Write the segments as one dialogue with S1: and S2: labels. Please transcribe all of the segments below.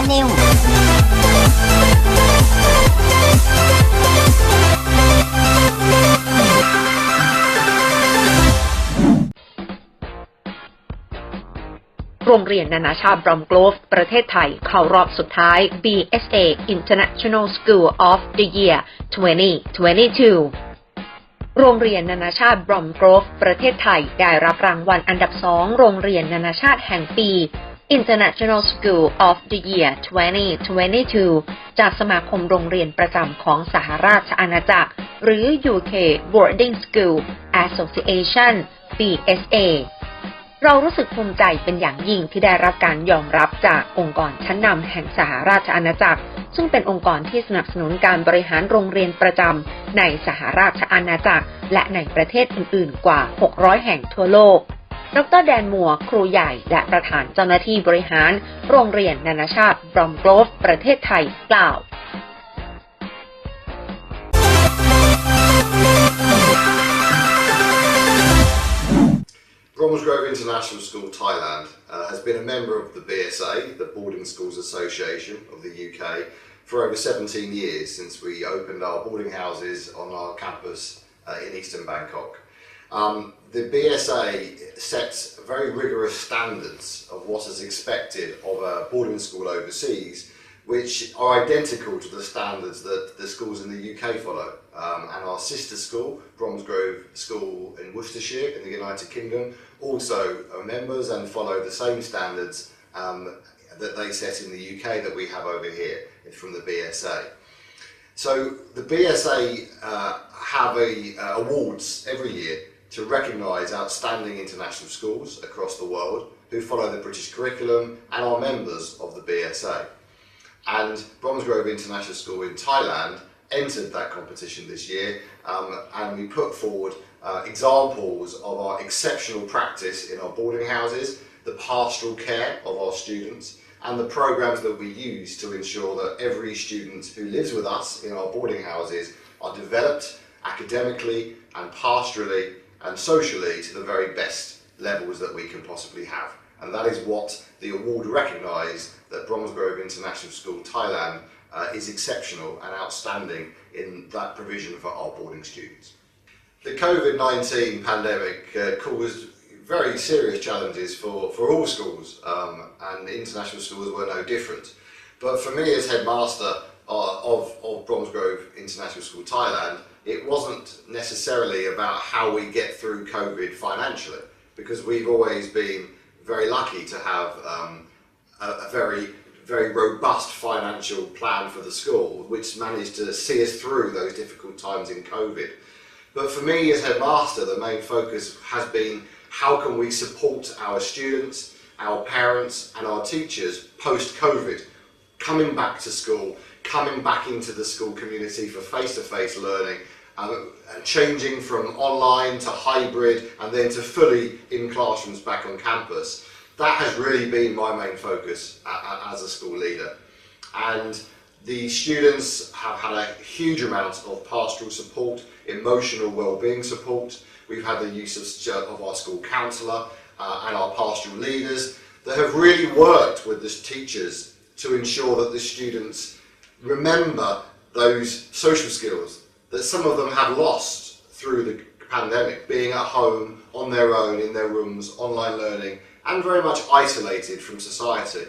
S1: Channelโรงเรียนนานาชาติบรอมโกรฟประเทศไทยเข้ารอบสุดท้าย BSA International School of the Year 2022 โรงเรียนนานาชาติบรอมโกรฟประเทศไทยได้รับรางวัลอันดับ 2 โรงเรียนนานาชาติแห่งปี International School of the Year 2022 จากสมาคมโรงเรียนประจำของสหราชอาณาจักรหรือ UK Boarding School Association BSAเรารู้สึกภูมิใจเป็นอย่างยิ่งที่ได้รับการยอมรับจากองค์กรชั้นนำแห่งสหราชอาณาจักรซึ่งเป็นองค์กรที่สนับสนุนการบริหารโรงเรียนประจำในสหราชอาณาจักรและในประเทศอื่นๆกว่า 600 แห่งทั่วโลกดร.แดนมัวครูใหญ่และประธานเจ้าหน้าที่บริหารโรงเรียนนานาชาติบรอมโกรฟประเทศไทยกล่าว
S2: Bromsgrove International School Thailand has been a member of the BSA, the Boarding Schools Association of the UK, for over 17 years since we opened our boarding houses on our campus in eastern Bangkok. The BSA sets very rigorous standards of what is expected of a boarding school overseas, which are identical to the standards that the schools in the UK follow. And our sister school, Bromsgrove School in Worcestershire in the United Kingdom, also are members and follow the same standards that they set in the UK that we have over here from the BSA. So the BSA have awards every year to recognise outstanding international schools across the world who follow the British curriculum and are members of the BSA. And Bromsgrove International School in Thailand entered that competition this year and we put forward examples of our exceptional practice in our boarding houses, the pastoral care of our students and the programs that we use to ensure that every student who lives with us in our boarding houses are developed academically and pastorally and socially to the very best levels that we can possibly have. And that is what the award recognised, that Bromsgrove International School Thailand is exceptional and outstanding in that provision for our boarding students. The COVID-19 pandemic caused very serious challenges for all schools and international schools were no different. But for me as headmaster of Bromsgrove International School Thailand, it wasn't necessarily about how we get through COVID financially, because we've always been very lucky to have a very robust financial plan for the school, which managed to see us through those difficult times in COVID. But for me as headmaster, the main focus has been how can we support our students, our parents and our teachers post-COVID, coming back to school, coming back into the school community for face-to-face learning, and changing from online to hybrid and then to fully in classrooms back on campus. That has really been my main focus as a school leader. And the students have had a huge amount of pastoral support, emotional well-being support. We've had the use of our school counsellor and our pastoral leaders that have really worked with the teachers to ensure that the students remember those social skills that some of them have lost through the pandemic, being at home, on their own, in their rooms, online learning, and very much isolated from society.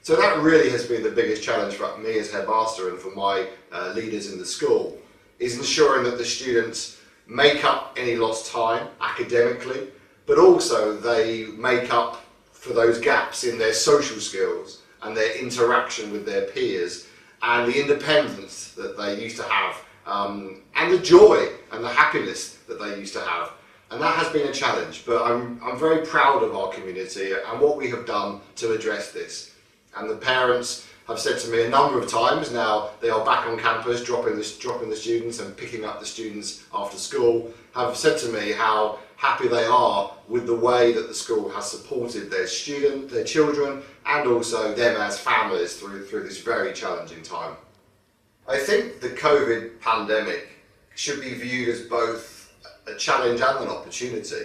S2: So that really has been the biggest challenge for me as headmaster and for my leaders in the school, is ensuring that the students make up any lost time academically, but also they make up for those gaps in their social skills and their interaction with their peers and the independence that they used to have and the joy and the happiness that they used to have. And that has been a challenge, but I'm very proud of our community and what we have done to address this. And the parents have said to me a number of times now, they are back on campus dropping the students and picking up the students after school, have said to me how happy they are with the way that the school has supported their children and also them as families through this very challenging time. I think the COVID pandemic should be viewed as both a challenge and an opportunity,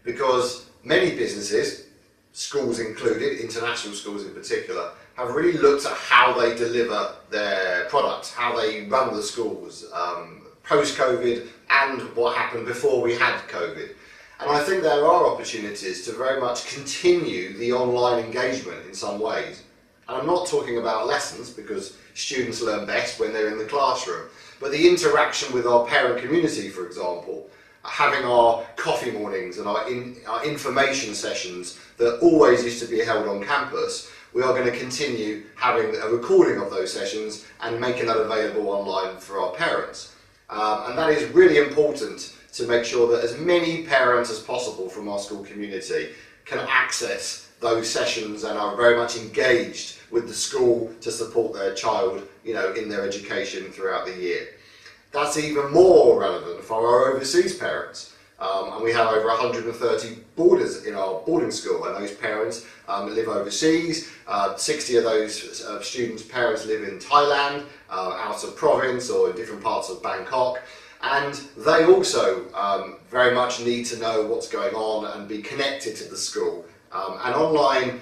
S2: because many businesses, schools included, international schools in particular, have really looked at how they deliver their products, how they run the schools post-COVID and what happened before we had COVID. And I think there are opportunities to very much continue the online engagement in some ways. And I'm not talking about lessons, because students learn best when they're in the classroom, but the interaction with our parent community, for example, having our coffee mornings and our information sessions that always used to be held on campus, we are going to continue having a recording of those sessions and making that available online for our parents. And that is really important to make sure that as many parents as possible from our school community can access those sessions and are very much engaged with the school to support their child, in their education throughout the year. That's even more relevant for our overseas parents. And we have over 130 boarders in our boarding school, and those parents live overseas. 60 of those students' parents live in Thailand, out of province or in different parts of Bangkok. And they also very much need to know what's going on and be connected to the school. And online,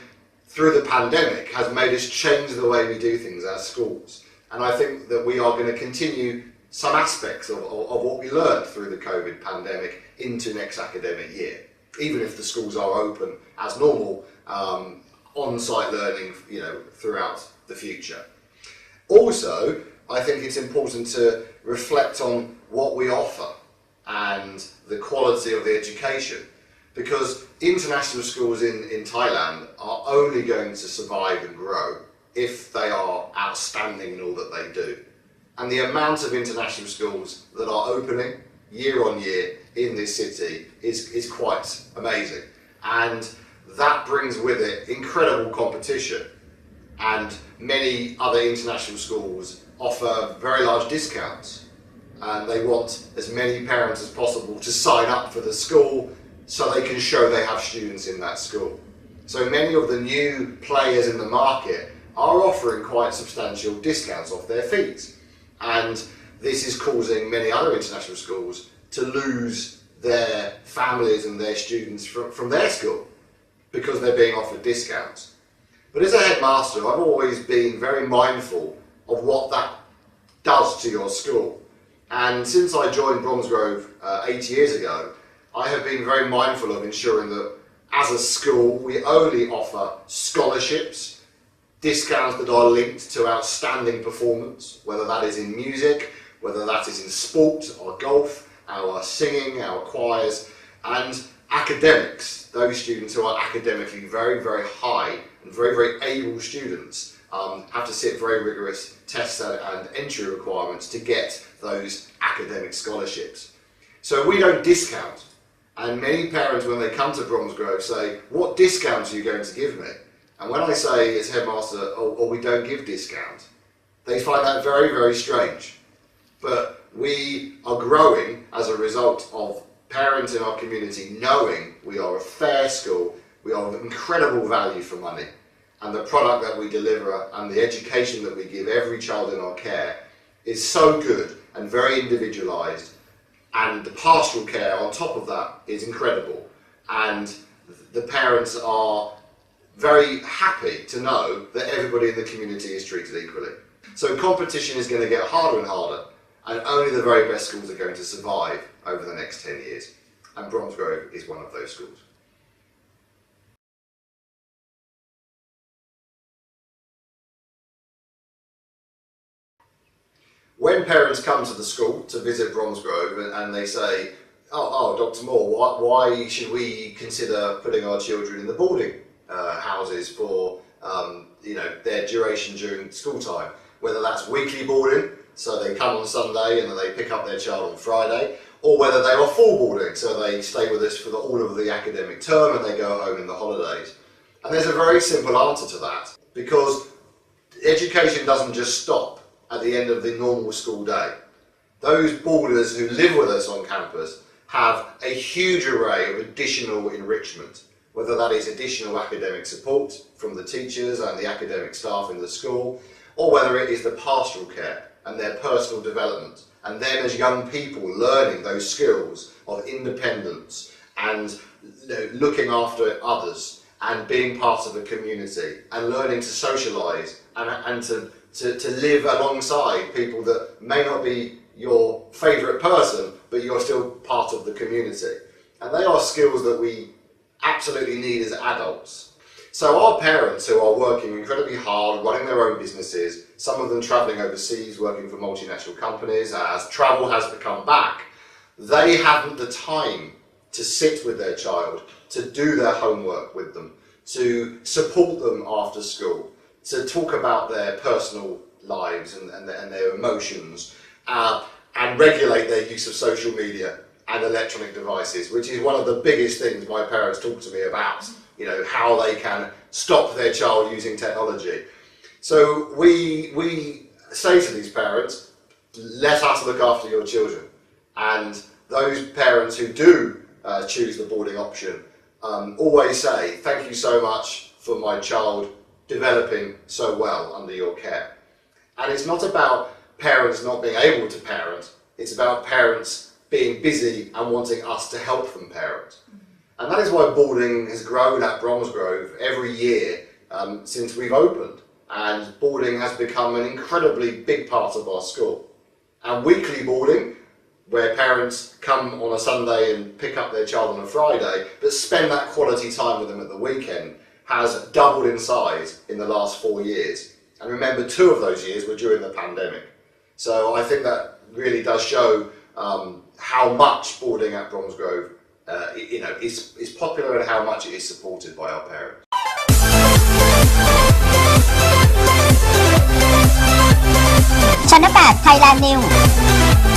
S2: through the pandemic, has made us change the way we do things as schools. And I think that we are going to continue some aspects of what we learned through the COVID pandemic into next academic year, even if the schools are open as normal, on-site learning, throughout the future. Also, I think it's important to reflect on what we offer and the quality of the education, because international schools in Thailand are only going to survive and grow if they are outstanding in all that they do. And the amount of international schools that are opening year on year in this city is quite amazing. And that brings with it incredible competition. And many other international schools offer very large discounts. And they want as many parents as possible to sign up for the school so they can show they have students in that school. So many of the new players in the market are offering quite substantial discounts off their fees. And this is causing many other international schools to lose their families and their students from their school because they're being offered discounts. But as a headmaster, I've always been very mindful of what that does to your school. And since I joined Bromsgrove 8 years ago, I have been very mindful of ensuring that as a school we only offer scholarships, discounts that are linked to outstanding performance, whether that is in music, whether that is in sport or golf, our singing, our choirs, and academics. Those students who are academically very, very high and very, very able students have to sit very rigorous tests and entry requirements to get those academic scholarships. So we don't discount. And many parents, when they come to Bromsgrove, say, "What discounts are you going to give me?" And when I say as headmaster, oh, we don't give discount, they find that very, very strange. But we are growing as a result of parents in our community knowing we are a fair school, we are of incredible value for money, and the product that we deliver and the education that we give every child in our care is so good and very individualised, and the pastoral care on top of that is incredible, and the parents are very happy to know that everybody in the community is treated equally. So competition is going to get harder and harder, and only the very best schools are going to survive over the next 10 years. And Bromsgrove is one of those schools. When parents come to the school to visit Bromsgrove and they say, oh Dr. Moore, why should we consider putting our children in the boarding houses for their duration during school time, whether that's weekly boarding, so they come on Sunday and then they pick up their child on Friday, or whether they are full boarding, so they stay with us for all of the academic term and they go home in the holidays. And there's a very simple answer to that, because education doesn't just stop at the end of the normal school day. Those boarders who live with us on campus have a huge array of additional enrichment, whether that is additional academic support from the teachers and the academic staff in the school, or whether it is the pastoral care and their personal development, and them as young people learning those skills of independence and looking after others and being part of the community and learning to socialise and to live alongside people that may not be your favourite person, but you're still part of the community. And they are skills that we absolutely need as adults. So our parents who are working incredibly hard, running their own businesses, some of them travelling overseas, working for multinational companies, as travel has become back, they haven't the time to sit with their child, to do their homework with them, to support them after school, to talk about their personal lives and their emotions, and regulate their use of social media and electronic devices, which is one of the biggest things my parents talk to me about, you know, how they can stop their child using technology. So we say to these parents, let us look after your children. And those parents who do choose the boarding option always say, thank you so much for my child developing so well under your care. And it's not about parents not being able to parent, it's about parents being busy and wanting us to help them parent. And that is why boarding has grown at Bromsgrove every year since we've opened. And boarding has become an incredibly big part of our school. And weekly boarding, where parents come on a Sunday and pick up their child on a Friday, but spend that quality time with them at the weekend, has doubled in size in the last 4 years. And remember, 2 of those years were during the pandemic. So I think that really does show how much boarding at Bromsgrove is popular and how much it is supported by our parents.
S3: Channel 8 Thailand News